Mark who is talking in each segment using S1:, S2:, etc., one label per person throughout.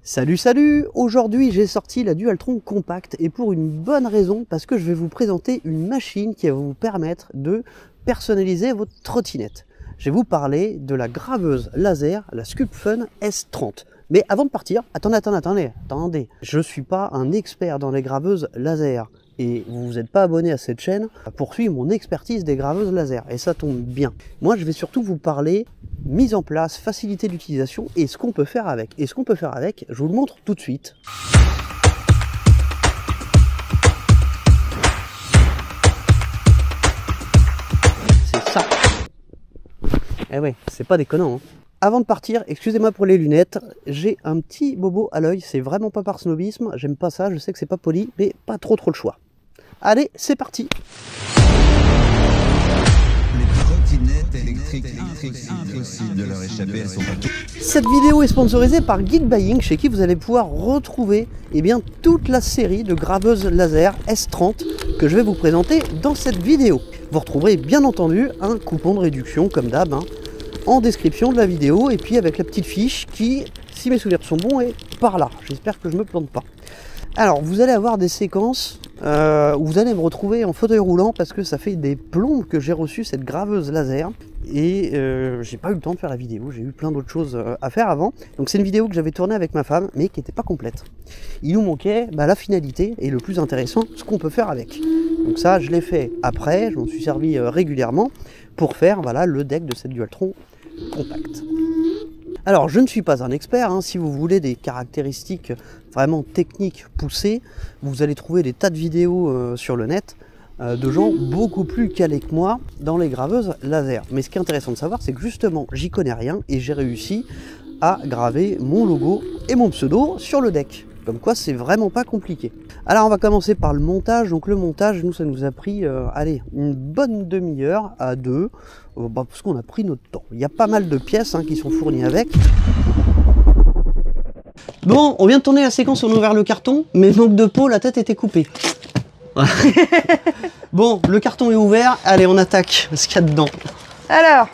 S1: Salut salut! Aujourd'hui j'ai sorti la Dualtron Compact et pour une bonne raison, parce que je vais vous présenter une machine qui va vous permettre de personnaliser votre trottinette. Je vais vous parler de la graveuse laser, la Sculpfun S30. Mais avant de partir, attendez, je ne suis pas un expert dans les graveuses laser. Et vous n'êtes pas abonné à cette chaîne pour suivre mon expertise des graveuses laser. Et ça tombe bien. Moi, je vais surtout vous parler mise en place, facilité d'utilisation et ce qu'on peut faire avec. Et ce qu'on peut faire avec, je vous le montre tout de suite. C'est ça. Eh ouais, c'est pas déconnant, hein. Avant de partir, excusez-moi pour les lunettes, j'ai un petit bobo à l'œil, c'est vraiment pas par snobisme, j'aime pas ça, je sais que c'est pas poli, mais pas trop le choix. Allez, c'est parti.
S2: Les trottinettes électriques, impossible de leur échapper, elles sont partout.
S1: Cette vidéo est sponsorisée par Geek Buying, chez qui vous allez pouvoir retrouver toute la série de graveuses laser S30 que je vais vous présenter dans cette vidéo. Vous retrouverez bien entendu un coupon de réduction comme d'hab, en description de la vidéo et puis avec la petite fiche qui, si mes souvenirs sont bons, est par là. J'espère que je me plante pas. Alors vous allez avoir des séquences où vous allez me retrouver en fauteuil roulant parce que ça fait des plombes que j'ai reçu cette graveuse laser et j'ai pas eu le temps de faire la vidéo, j'ai eu plein d'autres choses à faire avant. Donc c'est une vidéo que j'avais tournée avec ma femme mais qui n'était pas complète. Il nous manquait la finalité et le plus intéressant, ce qu'on peut faire avec. Donc ça je l'ai fait après, je m'en suis servi régulièrement pour faire le deck de cette Dualtron Compact. Alors je ne suis pas un expert, si vous voulez des caractéristiques vraiment techniques poussées, vous allez trouver des tas de vidéos sur le net de gens beaucoup plus calés que moi dans les graveuses laser. Mais ce qui est intéressant de savoir, c'est que justement j'y connais rien et j'ai réussi à graver mon logo et mon pseudo sur le deck. Comme quoi c'est vraiment pas compliqué. Alors on va commencer par le montage. Donc le montage, ça nous a pris une bonne demi-heure à deux, parce qu'on a pris notre temps. Il y a pas mal de pièces qui sont fournies avec. Bon, on vient de tourner la séquence, on a ouvert le carton, mais manque de peau, la tête était coupée. Bon, le carton est ouvert, allez on attaque ce qu'il y a dedans.
S3: Alors,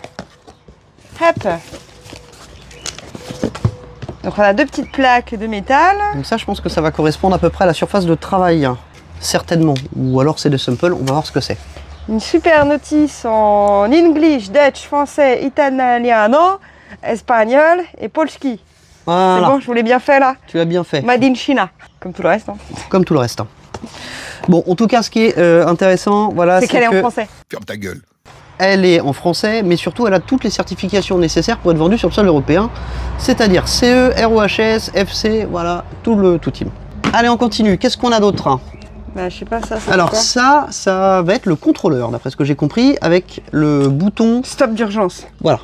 S3: hop. Donc on a deux petites plaques de métal.
S1: Donc ça je pense que ça va correspondre à peu près à la surface de travail, certainement. Ou alors c'est des samples, on va voir ce que c'est.
S3: Une super notice en English, Dutch, français, italiano, espagnol et polski.
S1: Voilà.
S3: C'est bon, je vous l'ai bien fait là.
S1: Tu l'as bien fait.
S3: Made in China, comme tout le reste.
S1: Comme tout le reste. Bon, en tout cas, ce qui est intéressant,
S3: c'est qu'elle est en français.
S2: Ferme ta gueule.
S1: Elle est en français, mais surtout, elle a toutes les certifications nécessaires pour être vendue sur le sol européen, c'est-à-dire CE, ROHS, FC, voilà, tout team. Allez, on continue. Qu'est-ce qu'on a d'autre?
S3: Je sais pas, ça.
S1: Alors ça va être le contrôleur, d'après ce que j'ai compris, avec le bouton
S3: stop d'urgence.
S1: Voilà.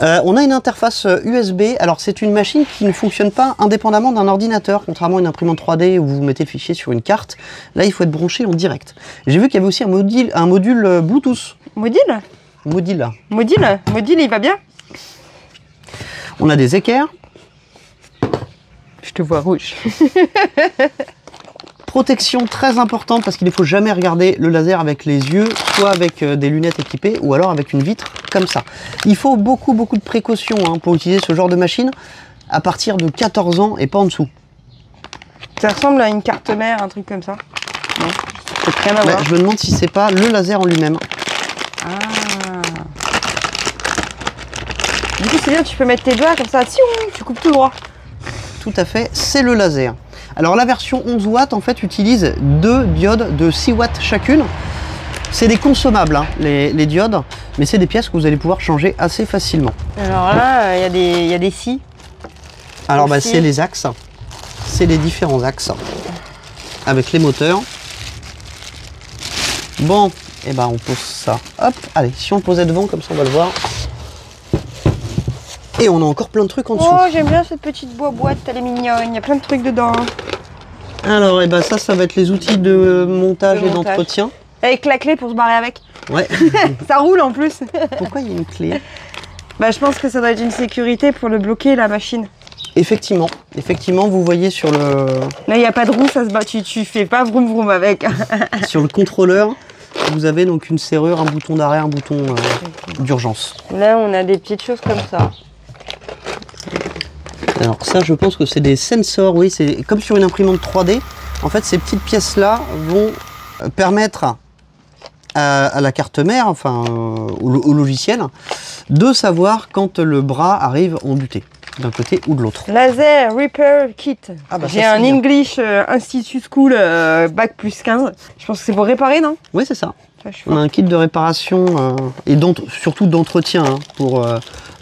S1: On a une interface USB, alors c'est une machine qui ne fonctionne pas indépendamment d'un ordinateur, contrairement à une imprimante 3D où vous mettez le fichier sur une carte. Là, il faut être branché en direct. J'ai vu qu'il y avait aussi un module Bluetooth.
S3: Module, il va bien.
S1: On a des équerres.
S3: Je te vois rouge.
S1: Protection très importante parce qu'il ne faut jamais regarder le laser avec les yeux, soit avec des lunettes équipées ou alors avec une vitre comme ça. Il faut beaucoup de précautions pour utiliser ce genre de machine à partir de 14 ans et pas en dessous.
S3: Ça ressemble à une carte mère, un truc comme ça. Non, c'est rien à voir.
S1: Je me demande si c'est pas le laser en lui-même.
S3: Ah. Du coup c'est bien, tu peux mettre tes doigts comme ça, tu coupes tout droit.
S1: Tout à fait, c'est le laser. Alors la version 11 watts en fait utilise deux diodes de 6 watts chacune. C'est des consommables les diodes, mais c'est des pièces que vous allez pouvoir changer assez facilement.
S3: Alors là, il y a des scies.
S1: Alors c'est les axes, c'est les différents axes avec les moteurs. Bon, et on pose ça. Hop, allez, si on le posait devant comme ça on va le voir. Et on a encore plein de trucs en dessous.
S3: Oh, j'aime bien cette petite boîte, elle est mignonne, il y a plein de trucs dedans.
S1: Alors, ça va être les outils de montage et d'entretien.
S3: Avec la clé pour se barrer avec.
S1: Ouais.
S3: Ça roule en plus.
S1: Pourquoi il y a une clé?
S3: Je pense que ça doit être une sécurité pour le bloquer, la machine.
S1: Effectivement, vous voyez sur le...
S3: Là, il n'y a pas de roue, ça se bat, tu fais pas vroom vroom avec.
S1: Sur le contrôleur, vous avez donc une serrure, un bouton d'arrêt, un bouton d'urgence.
S3: Là, on a des petites choses comme ça.
S1: Alors ça, je pense que c'est des sensors, oui, c'est comme sur une imprimante 3D. En fait, ces petites pièces-là vont permettre à la carte mère, enfin au logiciel, de savoir quand le bras arrive en butée, d'un côté ou de l'autre.
S3: Laser Repair Kit.
S1: Ah bah
S3: j'ai
S1: ça,
S3: un
S1: bien.
S3: English Institute School bac plus 15. Je pense que c'est pour réparer, non?
S1: Oui, c'est ça.
S3: Ça, je suis
S1: On a un kit de réparation et surtout d'entretien hein, pour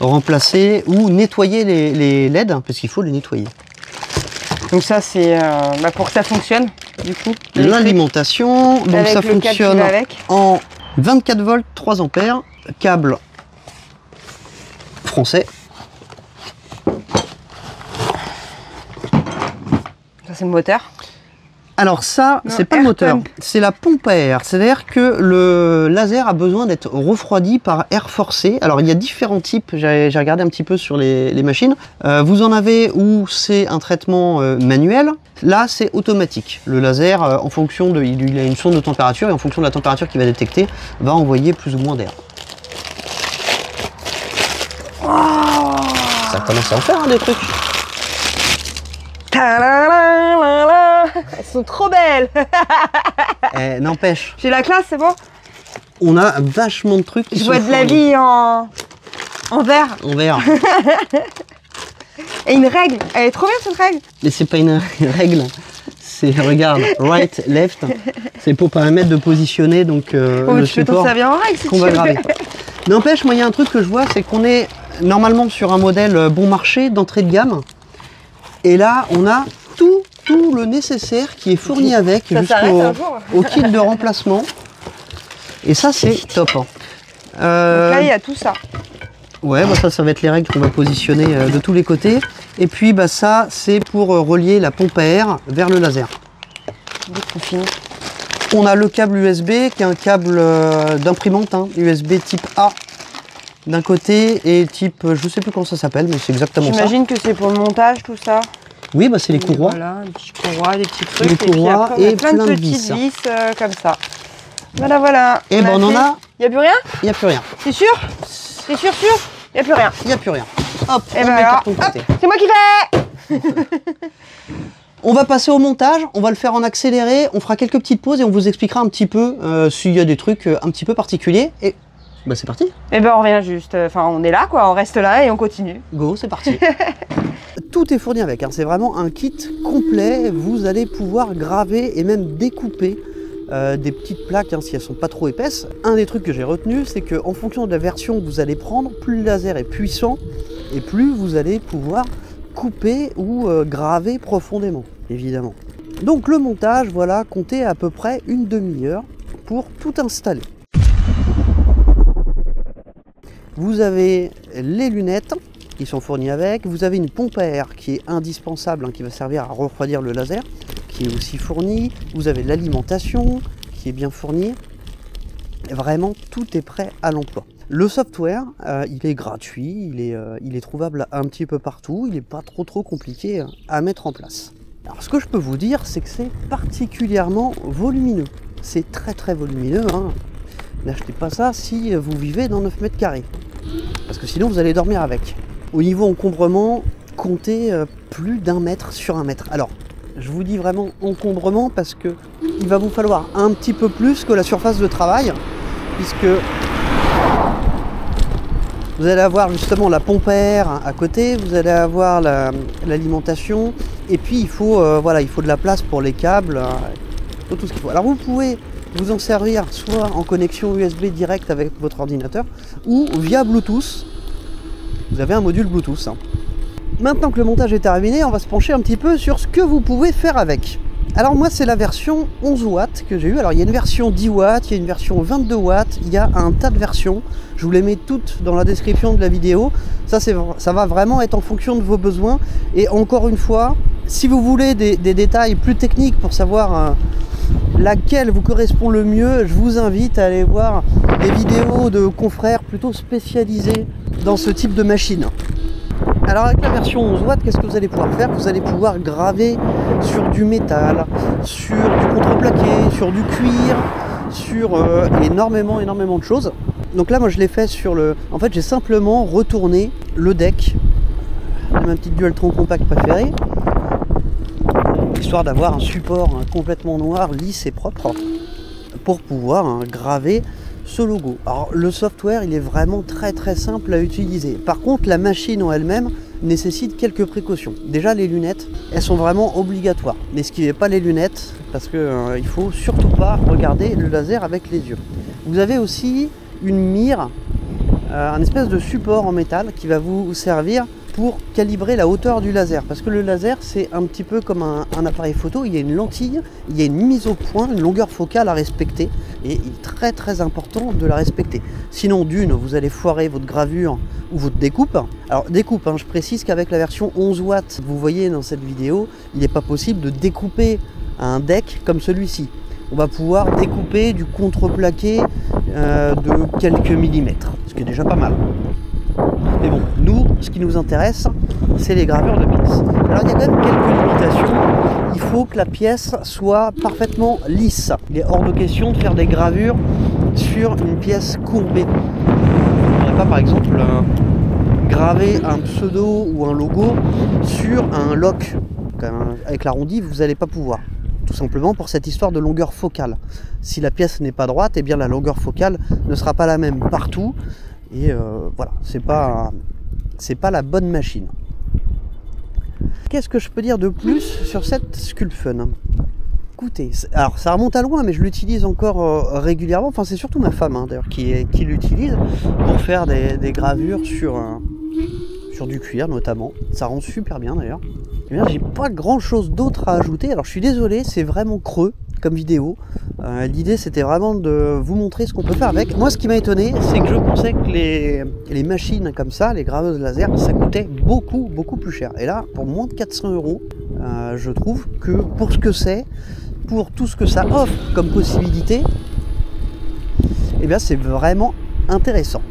S1: remplacer ou nettoyer les LED, parce qu'il faut les nettoyer.
S3: Donc ça, c'est pour que ça fonctionne, du coup.
S1: L'alimentation, donc
S3: avec
S1: ça
S3: le câble qui
S1: fonctionne
S3: va avec.
S1: en 24 volts, 3 ampères, câble français.
S3: Ça, c'est le moteur.
S1: Alors ça,
S3: Non,
S1: c'est pas le
S3: air
S1: moteur,
S3: pump.
S1: c'est la pompe à air. C'est-à-dire que le laser a besoin d'être refroidi par air forcé. Alors il y a différents types, j'ai regardé un petit peu sur les machines. Vous en avez où c'est un traitement manuel. Là, c'est automatique. Le laser, en fonction de, il a une sonde de température et en fonction de la température qu'il va détecter, va envoyer plus ou moins d'air. Ça commence à en faire hein, des trucs.
S3: Ta-la-la-la-la. Elles sont trop belles.
S1: N'empêche,
S3: J'ai la classe, c'est bon?
S1: on a vachement de trucs qui
S3: Je
S1: sont
S3: vois de la
S1: fournis.
S3: vie en vert.
S1: En vert.
S3: Et une règle. Elle est trop bien cette règle.
S1: Mais c'est pas une règle, c'est regarde, right, left, c'est pour permettre de positionner donc le
S3: Tu peux t'en
S1: support
S3: servir en règle si
S1: qu'on
S3: tu
S1: va
S3: veux.
S1: graver. N'empêche, moi il y a un truc que je vois, c'est qu'on est normalement sur un modèle bon marché d'entrée de gamme, et là on a tout le nécessaire qui est fourni avec
S3: Ça s'arrête un jour.
S1: au kit de remplacement, et ça c'est top. Hein.
S3: Donc là, il y a tout ça.
S1: Ouais, bah ça va être les règles qu'on va positionner de tous les côtés. Et puis bah ça, c'est pour relier la pompe à air vers le laser.
S3: Dès qu'on finit.
S1: On a le câble USB qui est un câble d'imprimante, hein, USB type A d'un côté et type, je sais plus comment ça s'appelle, mais c'est exactement ça.
S3: J'imagine que c'est pour le montage, tout ça.
S1: Oui, bah c'est les courroies.
S3: Voilà, des petites courroies, des petits trucs.
S1: Les
S3: et puis
S1: courroies
S3: après, on a
S1: et
S3: plein de
S1: plein de
S3: petites
S1: vis.
S3: vis comme ça. Voilà, voilà.
S1: Et ben on en a,
S3: Il n'y a plus rien?
S1: il n'y a plus rien.
S3: T'es sûr? T'es sûr? Il n'y a plus rien.
S1: Il n'y a plus rien. Hop,
S3: Et
S1: on
S3: ben
S1: met le
S3: alors,
S1: carton de côté.
S3: c'est moi qui fais.
S1: On va passer au montage, on va le faire en accéléré, on fera quelques petites pauses et on vous expliquera un petit peu s'il y a des trucs un petit peu particuliers. Et bah c'est parti.
S3: Et ben on revient juste. Enfin, on est là, quoi. On reste là et on continue.
S1: Go, c'est parti. Tout est fourni avec, hein. C'est vraiment un kit complet. Vous allez pouvoir graver et même découper des petites plaques hein, si elles sont pas trop épaisses. Un des trucs que j'ai retenu, c'est qu'en fonction de la version que vous allez prendre, plus le laser est puissant et plus vous allez pouvoir couper ou graver profondément, évidemment. Donc le montage, voilà, comptez à peu près une demi-heure pour tout installer. Vous avez les lunettes qui sont fournies avec, vous avez une pompe à air qui est indispensable, hein, qui va servir à refroidir le laser, qui est aussi fournie, vous avez l'alimentation qui est bien fournie, vraiment tout est prêt à l'emploi. Le software, il est gratuit, il est trouvable un petit peu partout, il n'est pas trop compliqué à mettre en place. Alors ce que je peux vous dire, c'est que c'est particulièrement volumineux, c'est très volumineux, hein. N'achetez pas ça si vous vivez dans 9 mètres carrés, parce que sinon vous allez dormir avec. Au niveau encombrement, comptez plus d'1 mètre sur 1 mètre. Alors, je vous dis vraiment encombrement parce que il va vous falloir un petit peu plus que la surface de travail, puisque vous allez avoir justement la pompe à air à côté, vous allez avoir l'alimentation, et puis il faut, voilà, il faut de la place pour les câbles, il faut tout ce qu'il faut. Alors vous pouvez vous en servir soit en connexion USB direct avec votre ordinateur, ou via Bluetooth. Vous avez un module Bluetooth. Hein. Maintenant que le montage est terminé, on va se pencher un petit peu sur ce que vous pouvez faire avec. Alors moi c'est la version 11 watts que j'ai eu. Alors il y a une version 10 watts, il y a une version 22 watts, il y a un tas de versions. Je vous les mets toutes dans la description de la vidéo. Ça va vraiment être en fonction de vos besoins. Et encore une fois, si vous voulez des détails plus techniques pour savoir laquelle vous correspond le mieux, je vous invite à aller voir des vidéos de confrères plutôt spécialisés dans ce type de machine. Alors avec la version 11 watts, qu'est-ce que vous allez pouvoir faire? Vous allez pouvoir graver sur du métal, sur du contreplaqué, sur du cuir, sur énormément de choses. Donc là moi je l'ai fait sur le... En fait j'ai simplement retourné le deck ma petite Dualtron compact préférée, histoire d'avoir un support complètement noir, lisse et propre, pour pouvoir graver ce logo. Alors le software, il est vraiment très simple à utiliser. Par contre, la machine en elle-même nécessite quelques précautions. Déjà, les lunettes, elles sont vraiment obligatoires. N'esquivez pas les lunettes parce que il faut surtout pas regarder le laser avec les yeux. Vous avez aussi une mire, un espèce de support en métal qui va vous servir pour calibrer la hauteur du laser, parce que le laser c'est un petit peu comme un appareil photo, il y a une lentille, il y a une mise au point, une longueur focale à respecter, et il est très important de la respecter. Sinon d'une, vous allez foirer votre gravure ou votre découpe. Alors découpe, je précise qu'avec la version 11 watts, vous voyez dans cette vidéo, il n'est pas possible de découper un deck comme celui-ci. On va pouvoir découper du contreplaqué de quelques millimètres, ce qui est déjà pas mal. Mais bon, nous, ce qui nous intéresse, c'est les gravures de pièces. Alors il y a quand même quelques limitations. Il faut que la pièce soit parfaitement lisse. Il est hors de question de faire des gravures sur une pièce courbée. On ne pourrait pas par exemple graver un pseudo ou un logo sur un lock. Avec l'arrondi, vous n'allez pas pouvoir. Tout simplement pour cette histoire de longueur focale. Si la pièce n'est pas droite, eh bien la longueur focale ne sera pas la même partout. Et voilà, c'est pas la bonne machine. Qu'est-ce que je peux dire de plus sur cette Sculpfun? Écoutez, alors ça remonte à loin, mais je l'utilise encore régulièrement. Enfin, c'est surtout ma femme d'ailleurs qui l'utilise pour faire des gravures sur du cuir notamment. Ça rend super bien d'ailleurs. J'ai pas grand chose d'autre à ajouter. Alors je suis désolé, c'est vraiment creux comme vidéo. L'idée c'était vraiment de vous montrer ce qu'on peut faire avec. Moi ce qui m'a étonné, c'est que je pensais que les machines comme ça, les graveuses laser, ça coûtait beaucoup plus cher. Et là, pour moins de 400 €, je trouve que pour ce que c'est, pour tout ce que ça offre comme possibilité, eh bien c'est vraiment intéressant.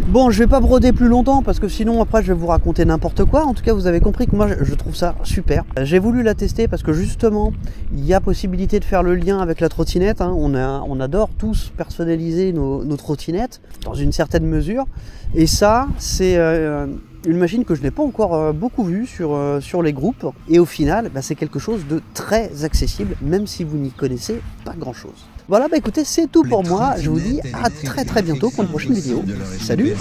S1: Bon, je vais pas broder plus longtemps parce que sinon après je vais vous raconter n'importe quoi. En tout cas, vous avez compris que moi je trouve ça super. J'ai voulu la tester parce que justement il y a possibilité de faire le lien avec la trottinette. On adore tous personnaliser nos trottinettes dans une certaine mesure. Et ça, c'est une machine que je n'ai pas encore beaucoup vue sur les groupes. Et au final, c'est quelque chose de très accessible, même si vous n'y connaissez pas grand chose. Voilà, écoutez, c'est tout pour moi. Je vous dis à très bientôt pour une prochaine vidéo. Salut!